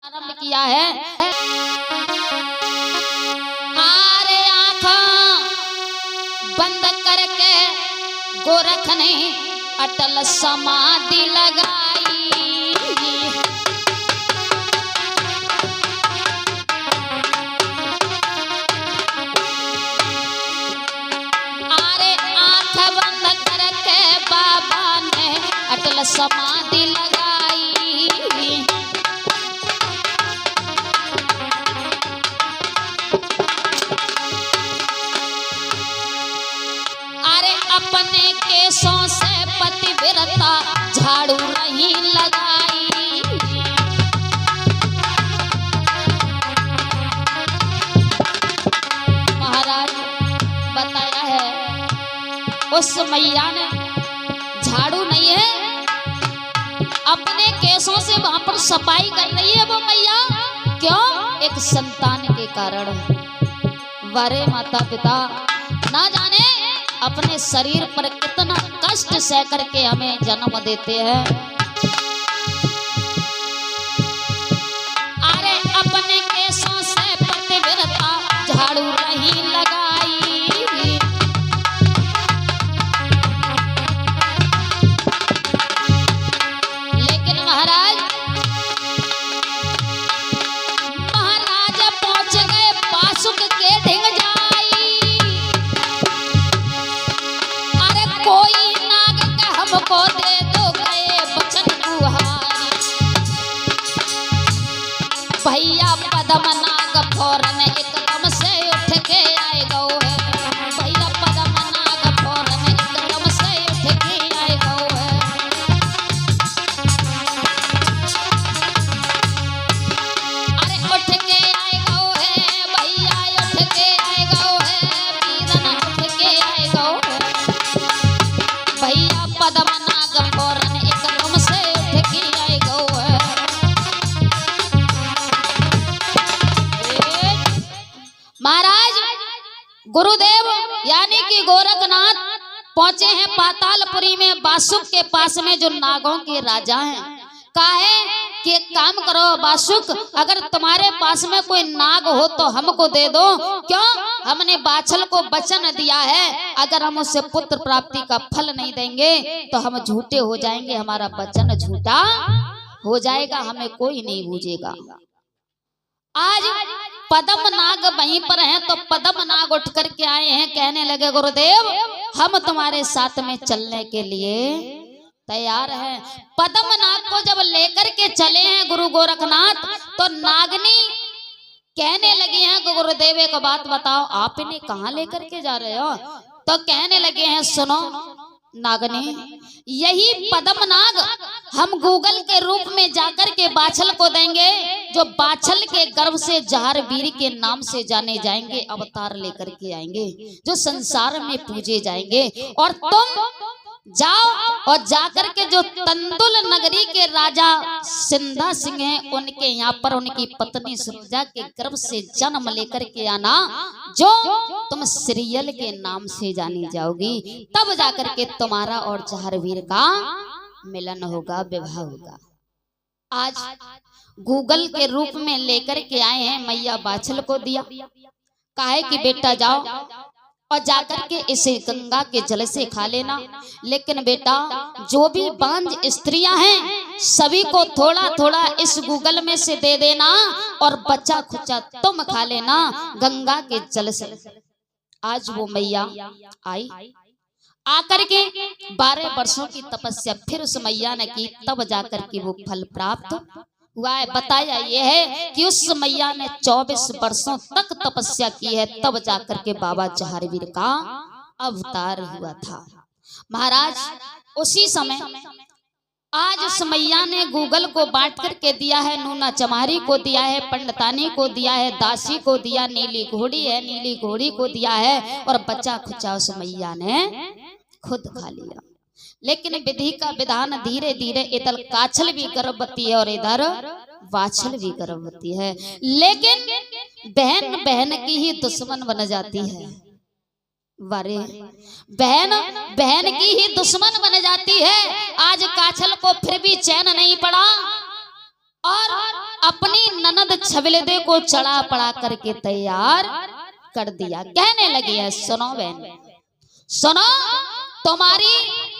आरंभ किया है। आरे आँखें बंद करके गोरख ने अटल समाधि लगाई। आरे आँखें बंद करके बाबा ने अटल समाधि लगाई। अपने केसों से पतिव्रता झाड़ू नहीं लगाई। महाराज बताया है उस मैया ने झाड़ू नहीं है, अपने केसों से वहां पर सफाई कर रही है वो मैया। क्यों? एक संतान के कारण। वारे माता पिता ना जाने अपने शरीर पर कितना कष्ट सह करके हमें जन्म देते हैं। अरे अपने केसों से पतिव्रता झाड़ू नहीं लगाई। लेकिन महाराज पहुंच गए बासुक के ढिंग कोई नाग का हमको दे दो गए बचन गुहारी। भैया पद्म नाग फौरन एकदम से उठ के आए गौ है। भैया पद्म नाग फौरन एकदम से उठ के आए गौ है। अरे उठ के आए गौ है, भैया उठ के आए गौ है, वीरन उठ के आए गौ है। भैया पद्म नाग फौरन एकदम से उठ के आए गौ है। महाराज गुरुदेव यानी कि गोरखनाथ पहुंचे हैं पातालपुरी में बासुक के पास में जो नागों के राजा हैं। काहे कि एक काम करो बासुक, अगर तुम्हारे पास में कोई नाग हो तो हमको दे दो। क्यों? हमने बाछल को वचन दिया है अगर हम उससे पुत्र प्राप्ति का फल नहीं देंगे तो हम झूठे हो जाएंगे, हमारा वचन झूठा हो जाएगा, हमें कोई नहीं बूझेगा। आज पद्म नाग वहीं पर हैं तो पद्म नाग उठ करके आए हैं, कहने लगे गुरुदेव हम तुम्हारे साथ में चलने के लिए तैयार है। पद्म नाग को जब लेकर के चले हैं गुरु गोरखनाथ तो नागनी कहने लगी हैं कि गुरुदेव एक बात बताओ, आप इन्हें कहाँ लेकर के जा रहे हो? तो कहने लगे हैं सुनो नागनी, यही पद्म नाग हम गूगल के रूप में जाकर के बाछल को देंगे, जो बाछल के गर्भ से जहर वीर के नाम से जाने जाएंगे, अवतार लेकर के आएंगे, जो संसार में पूजे जाएंगे। और तुम जाओ और जाकर के जो तंदुल नगरी के राजा सिंधा सिंह हैं उनके यहाँ पर उनकी पत्नी सुरजा के गर्भ से जन्म लेकर के आना, जो तुम सीरियल के नाम से जानी जाओगी। तब जाकर के तुम्हारा और जहरवीर का मिलन होगा, विवाह होगा। आज गूगल के रूप में लेकर के आए हैं, मैया बाछल को दिया, काहे कि बेटा जाओ और जाकर के इसे गंगा के जल से खा लेना। लेकिन बेटा जो भी बांझ स्त्रियां हैं सभी को थोड़ा थोड़ा इस गूगल में से दे देना और बच्चा खुचा तुम खा लेना गंगा के जल से। आज वो मैया आई, आकर के 12 वर्षों की तपस्या फिर उस मैया ने की, तब जाकर के वो फल प्राप्त हुआ है। बताया यह है कि उस मैया ने 24 वर्षों तक तपस्या की है, तब जाकर के बाबा जहरवीर का अवतार हुआ था। महाराज उसी समय आज उस मैया ने गूगल को बांट करके दिया है, नूना चमारी को दिया है, पंडितानी को दिया है, दासी को दिया, नीली घोड़ी है नीली घोड़ी को दिया है, और बच्चा खुचा उस मैया ने खुद खा लिया। लेकिन विधि का विधान धीरे धीरे इधर काछल भी गर्भवती है और इधर वाछल भी गर्भवती है, लेकिन बहन बहन की ही दुश्मन बन जाती है। वारे बहन बहन की ही दुश्मन बन जाती है। आज काछल को फिर भी चैन नहीं पड़ा और अपनी ननद छबिलदे को चढ़ा पड़ा करके तैयार कर दिया। कहने लगी है, सुनो बहन सुनो, तुम्हारी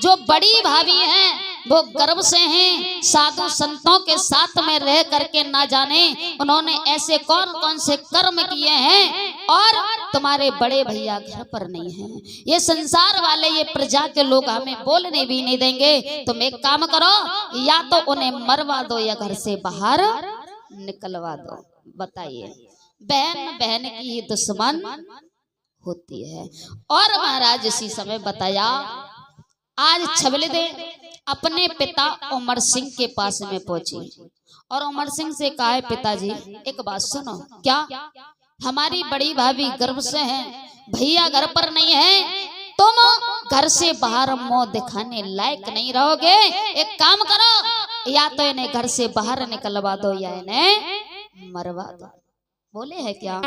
जो बड़ी भाभी है वो गर्भ से हैं, साधु संतों के साथ में रह करके ना जाने उन्होंने ऐसे कौन कौन से कर्म किए हैं, और तुम्हारे बड़े भैया घर पर नहीं हैं। ये संसार वाले, ये प्रजा के लोग हमें बोलने भी नहीं देंगे। तुम एक काम करो, या तो उन्हें मरवा दो या घर से बाहर निकलवा दो। बताइए, बहन बहन की ही दुश्मन होती है। और महाराज इसी समय बताया, आज छबिलदे अपने पिता उमर सिंह के पास में पहुंची और उमर सिंह से कहा है, पिताजी एक बात सुनो, क्या हमारी बड़ी भाभी गर्भ से है, भैया घर पर नहीं है, तुम घर से बाहर मुंह दिखाने लायक नहीं रहोगे। एक काम करो, या तो इन्हें घर से बाहर निकलवा दो या इन्हें मरवा दो। बोले है क्या?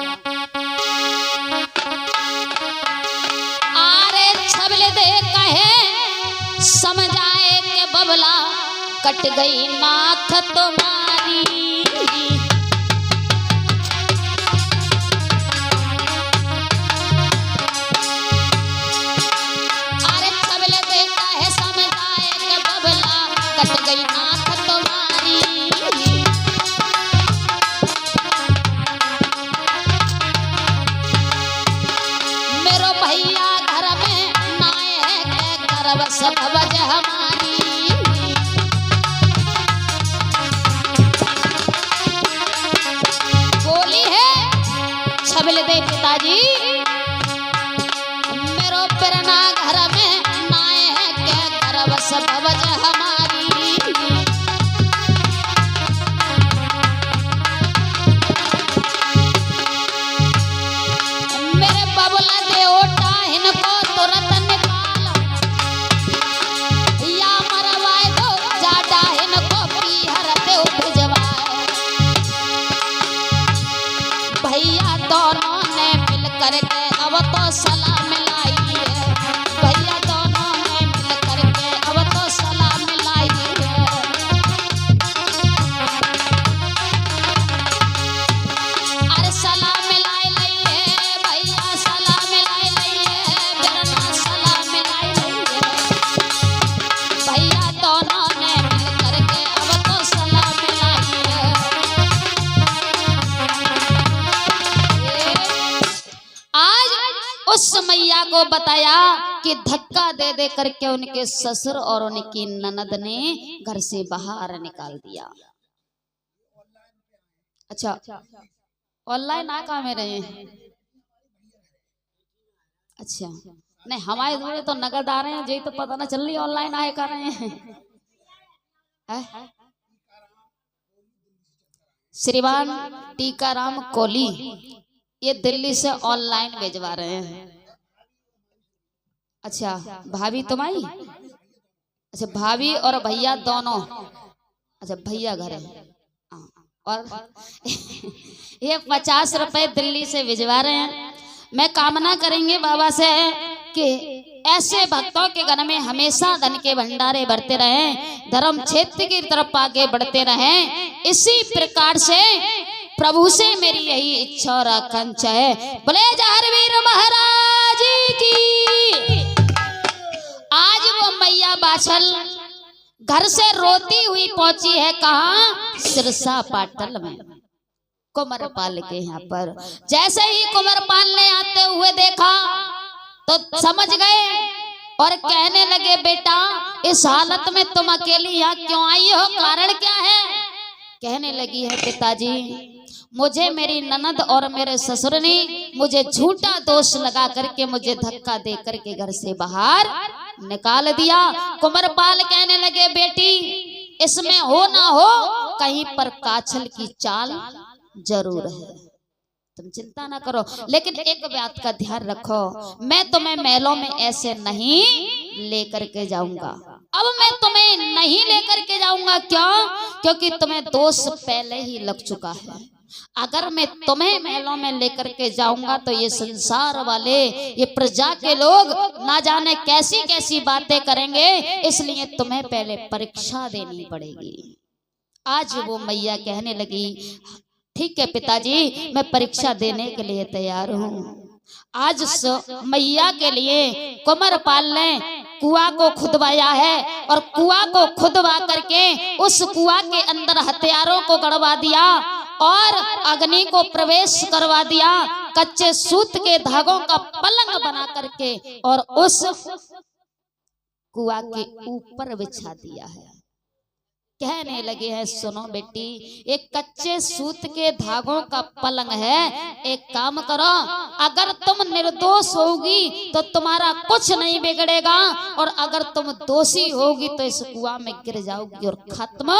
अरे छबिलदे कहे, समझाए के बबला कट गई नाथ तुम्हारी। अरे छबिलदे कहे, समझाए के बबला कट गई नाथ तुम्हारी। मेरो भैया घर में नाए के गर्भ सब वजह हमारी। बोली है छबिलदे, पिताजी मेरो प्रेरणा घर में नाए के गर्भ सब वजह हमारी। मेरे बबला दे ओटा इनको तुरंत निकाल, या मरवाए दो जाडा इनको पीहर दे भिजवाए। भैया दोनों ने मिल करके अब तो सलाह मिलाई है, भैया दोनों ने मिल करके अब तो सलाह मिलाई है। अरे सलाह मिलाई लई है भैया, सलाह मिलाई लई है, बिरना सलाह मिलाई लई है। भैया दोनों ने मिल करके अब तो सलाह मिलाई है। आज उस मैया को बताया कि धक्का दे दे करके उनके ससुर और उनकी ननद ने घर से बाहर निकाल दिया। अच्छा, ऑनलाइन आ कहाँ में रहे हैं? अच्छा, नहीं हमारे दूर तो नगद आ रहे हैं, यही तो पता ना चल रही ऑनलाइन आए कर रहे हैं। श्रीमान टीकाराम कोली ये दिल्ली से ऑनलाइन भेजवा रहे हैं। अच्छा, भाभी तुम आई? अच्छा, भाभी और भैया दोनों। अच्छा, भैया घर है और ये 50 रुपए दिल्ली से भिजवा रहे हैं। मैं कामना करेंगे बाबा से कि ऐसे भक्तों के घर में हमेशा धन के भंडारे बढ़ते रहें, धर्म क्षेत्र की तरफ आगे बढ़ते रहें। इसी प्रकार से प्रभु से मेरी यही इच्छा और आकांक्षा है। बोले जहरवीर महाराज की। आज वो मैया बाछल घर से रोती हुई पहुंची है कहाँ? सिरसा पाटल में, कुंवरपाल के यहाँ पर। जैसे ही कुंवरपाल ने आते हुए देखा तो समझ गए और कहने लगे, बेटा इस हालत में तुम अकेली यहाँ क्यों आई हो, कारण क्या है? कहने लगी है, पिताजी मुझे मेरी ननद और मेरे ससुर ने मुझे झूठा दोष लगा करके मुझे धक्का दे करके घर से बाहर निकाल दिया। कुंवरपाल कहने लगे, बेटी इसमें हो ना हो कहीं पर काछल की चाल जरूर है, तुम चिंता ना करो, लेकिन एक बात का ध्यान रखो, मैं तुम्हें महलों में ऐसे नहीं लेकर के जाऊंगा। अब मैं तुम्हें नहीं लेकर के जाऊंगा, क्यों? क्योंकि तुम्हें दोष पहले ही लग चुका है। अगर मैं तुम्हें महलों में लेकर के जाऊंगा तो ये संसार वाले, ये प्रजा के लोग ना जाने कैसी कैसी बातें करेंगे, इसलिए तुम्हें पहले परीक्षा देनी पड़ेगी। आज वो मैया कहने लगी, ठीक है पिताजी, मैं परीक्षा देने के लिए तैयार हूँ। आज मैया के लिए कुंवरपाल ने कुआं को खुदवाया है और कुआं को खुदवा करके उस कुआं के अंदर हथियारों को गड़वा दिया और अग्नि को प्रवेश करवा दिया, कच्चे सूत के धागों का पलंग बना करके और उस कुआं के ऊपर बिछा दिया है। कहने लगे हैं, सुनो बेटी, एक कच्चे सूत के धागों का पलंग है, एक काम करो, अगर तुम निर्दोष होगी तो तुम्हारा कुछ नहीं बिगड़ेगा और अगर तुम दोषी होगी तो इस कुआं में गिर जाओगी और खत्म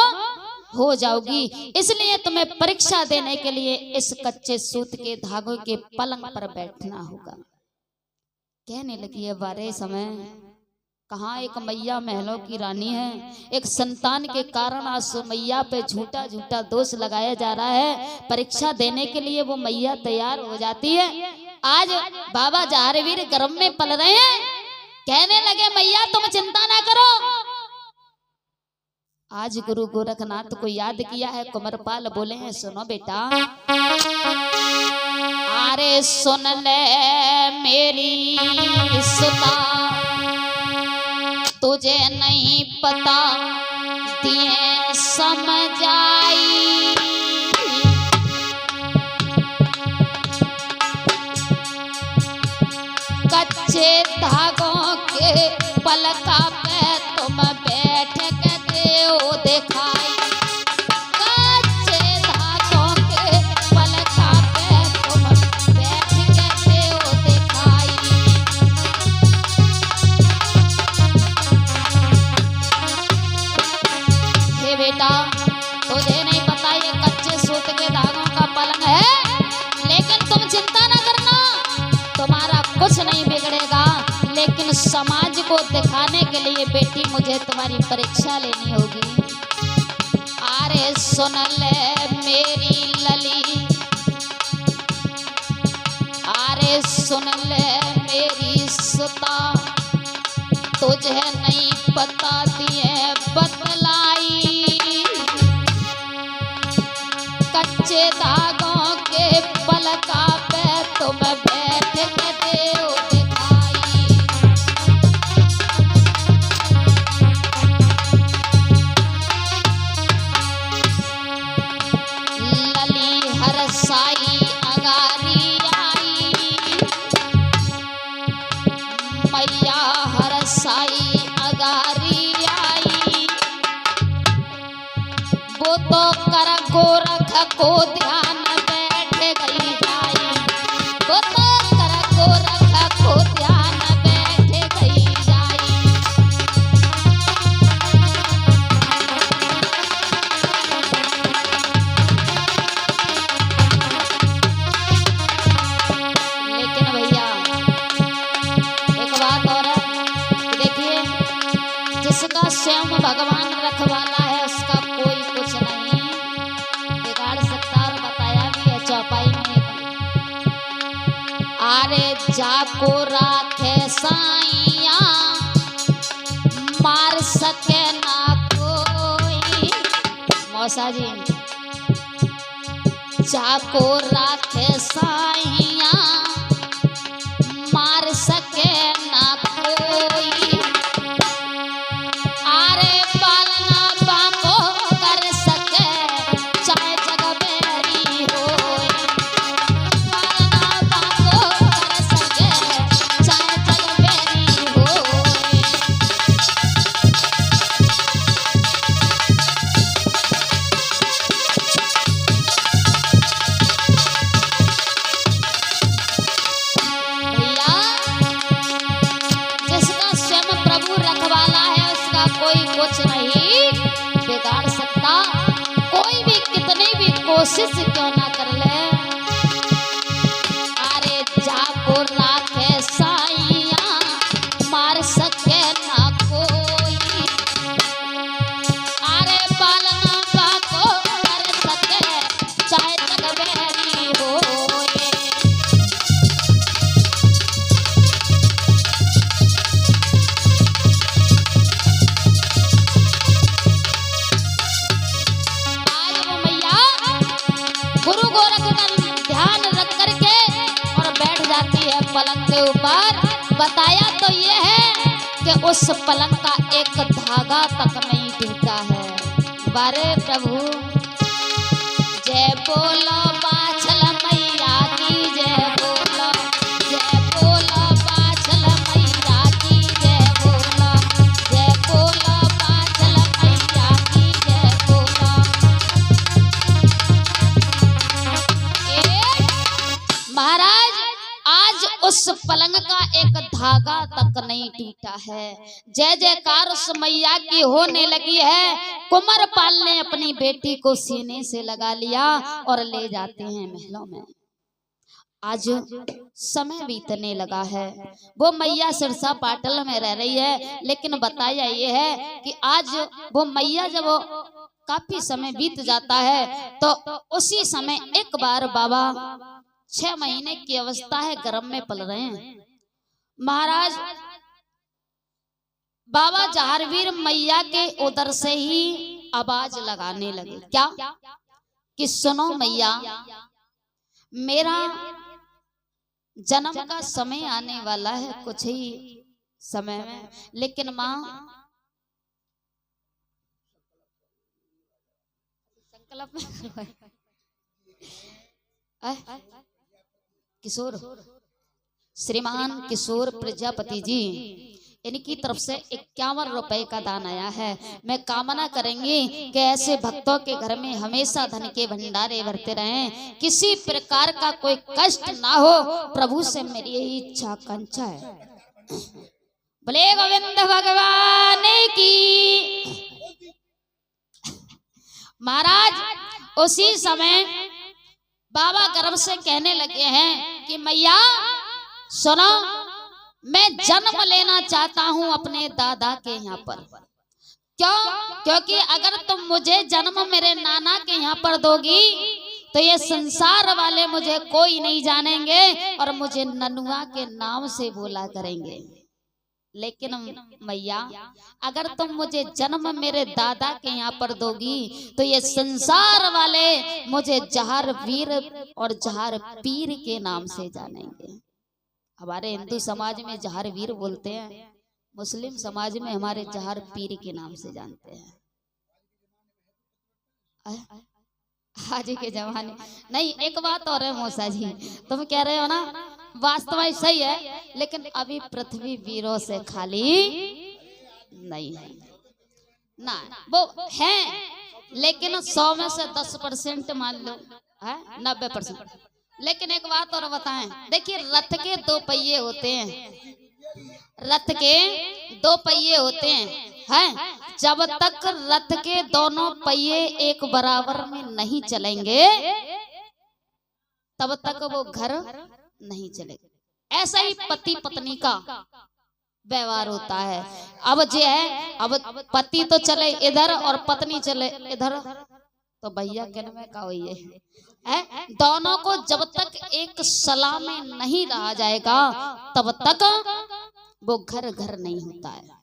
हो जाओगी। इसलिए तुम्हें परीक्षा देने के लिए इस कच्चे सूत के धागों के पलंग पर बैठना होगा। कहने लगी है, बारे समय कहाँ एक मैया महलों की रानी है, एक संतान के कारण आज मैया पे झूठा झूठा दोष लगाया जा रहा है। परीक्षा देने के लिए वो मैया तैयार हो जाती है। आज बाबा जहारवीर गर्भ में पल रहे हैं। कहने लगे, मैया तुम चिंता ना करो। आज गुरु गोरखनाथ को याद किया है। कुंवरपाल बोले हैं, सुनो बेटा, अरे सुन ले मेरी सुता, तुझे नहीं पता दिए समझाई, कच्चे धागों के पलका पे तुम बैठ के देओ दिखाई, कच्चे धागों के पलका पे तुम बैठ के देओ दिखाई। हे बेटा, तुझे नहीं पता ये कच्चे सूत के धागों का पलंग है, लेकिन तुम चिंता ना करना, तुम्हारा कुछ नहीं बिगड़ेगा। लेकिन समाज को दिखाने के लिए बेटी मुझे तुम्हारी परीक्षा लेनी होगी। अरे सुन ले मेरी लली, अरे सुन ले मेरी सुता, तुझे नहीं पता दिए बतलाई, कच्चे धागों के पलका पे तुम बैठ के देओ दिखाई। लली हरसाई अगारी आई, मैया हरसाई अगारी आई, वो तो कर गोरख को ध्यान बैठ गई जाई, वो तो कर गोरख को ध्यान बैठ गई जाई। लेकिन भैया एक बात और है, देखिए, जिसका स्वयं भगवान रखवाला है उसका कोई कुछ नहीं बिगाड़ सकता। और बताया भी है चौपाई में, अरे जाको राखे साइया, मार सके ना कोई। मौसा जी, जाको राखे साइया, मार सके ना कोई, अरे पालना बाको कर सके चाहे जग बेरी होए, पालना बाको कर सके चाहे जग बेरी होए। भैया, जिसका स्वयं प्रभु रखवाला है उसका कोई कुछ नहीं बिगाड़ सकता। कोई भी कितनी भी कोशिश क्यों ना कर ले, अरे जाको राखे साइया, मार सके ना कोई, अरे पालना बाको कर सके चाहे जग बेरी होए। पलंग के ऊपर। बताया तो ये है कि उस पलंग का एक धागा तक नहीं टूटा है। बारे प्रभु जय बोलो बाछल मैया की जय बोलो, जय बोलो बाछल मैया की जय बोलो, जय बोलो बाछल मैया की जय बोलो। महाराज आज उस पलंग का एक धागा तक नहीं टूटा है। जय जयकार उस मैया की होने लगी है। कुंवरपाल ने अपनी बेटी को सीने से लगा लिया और ले जाते हैं महलों में। आज समय बीतने लगा है, वो मैया सिरसा पाटल में रह रही है, लेकिन बताया ये है कि आज वो मैया जब काफी समय बीत जाता है तो उसी समय एक बार बाबा 6 महीने की अवस्था है, गर्भ में पल रहे हैं। महाराज बाबा जहारवीर मैया के उदर से ही आवाज लगाने लगे, क्या कि सुनो मैया, मेरा जन्म का समय आने वाला है कुछ ही समय में, लेकिन माँ संकल्प में किशोर श्रीमान किशोर प्रजापति जी इनकी तरफ से 51 रुपए का दान आया है। मैं कामना करेंगे कि ऐसे भक्तों के घर में हमेशा धन के भंडारे भरते रहें, किसी प्रकार का कोई कष्ट ना हो। प्रभु से मेरी यही इच्छा आकांक्षा है। बोले गोविंद भगवान की। महाराज उसी समय बाबा गर्भ से कहने लगे हैं कि मैया सुनो, मैं जन्म लेना चाहता हूं अपने दादा के यहाँ पर। क्यों? क्योंकि अगर तुम मुझे जन्म मेरे नाना के यहाँ पर दोगी तो ये संसार वाले मुझे कोई नहीं जानेंगे और मुझे ननुआ के नाम से बोला करेंगे। लेकिन मैया अगर तुम मुझे जन्म मेरे दादा के यहाँ पर दोगी तो ये संसार वाले मुझे जहार वीर और जहार पीर के नाम से जानेंगे। हमारे हिंदू समाज में जहार वीर बोलते हैं, मुस्लिम समाज में हमारे जहार पीर के नाम से जानते हैं। आज के जमाने नहीं। एक बात और है मौसा जी, तुम कह रहे हो ना, वास्तव में सही है, लेकिन अभी पृथ्वी वीरों से खाली नहीं है ना। वो है लेकिन 100 में से 10% मान लो है, 90%। लेकिन एक बात और बताएं, देखिए रथ के 2 पहिए होते हैं, रथ के 2 पहिए होते हैं। जब तक रथ के दोनों पहिए एक बराबर में नहीं चलेंगे तब तक वो घर नहीं चलेगा। ऐसा ही पति पत्नी का व्यवहार होता है। अब जो है, अब पति तो चले इधर और पत्नी चले इधर तो भैया कहने में का हुई है। दोनों को जब तक एक सलाह में नहीं रहा जाएगा तब तक वो घर घर नहीं होता है।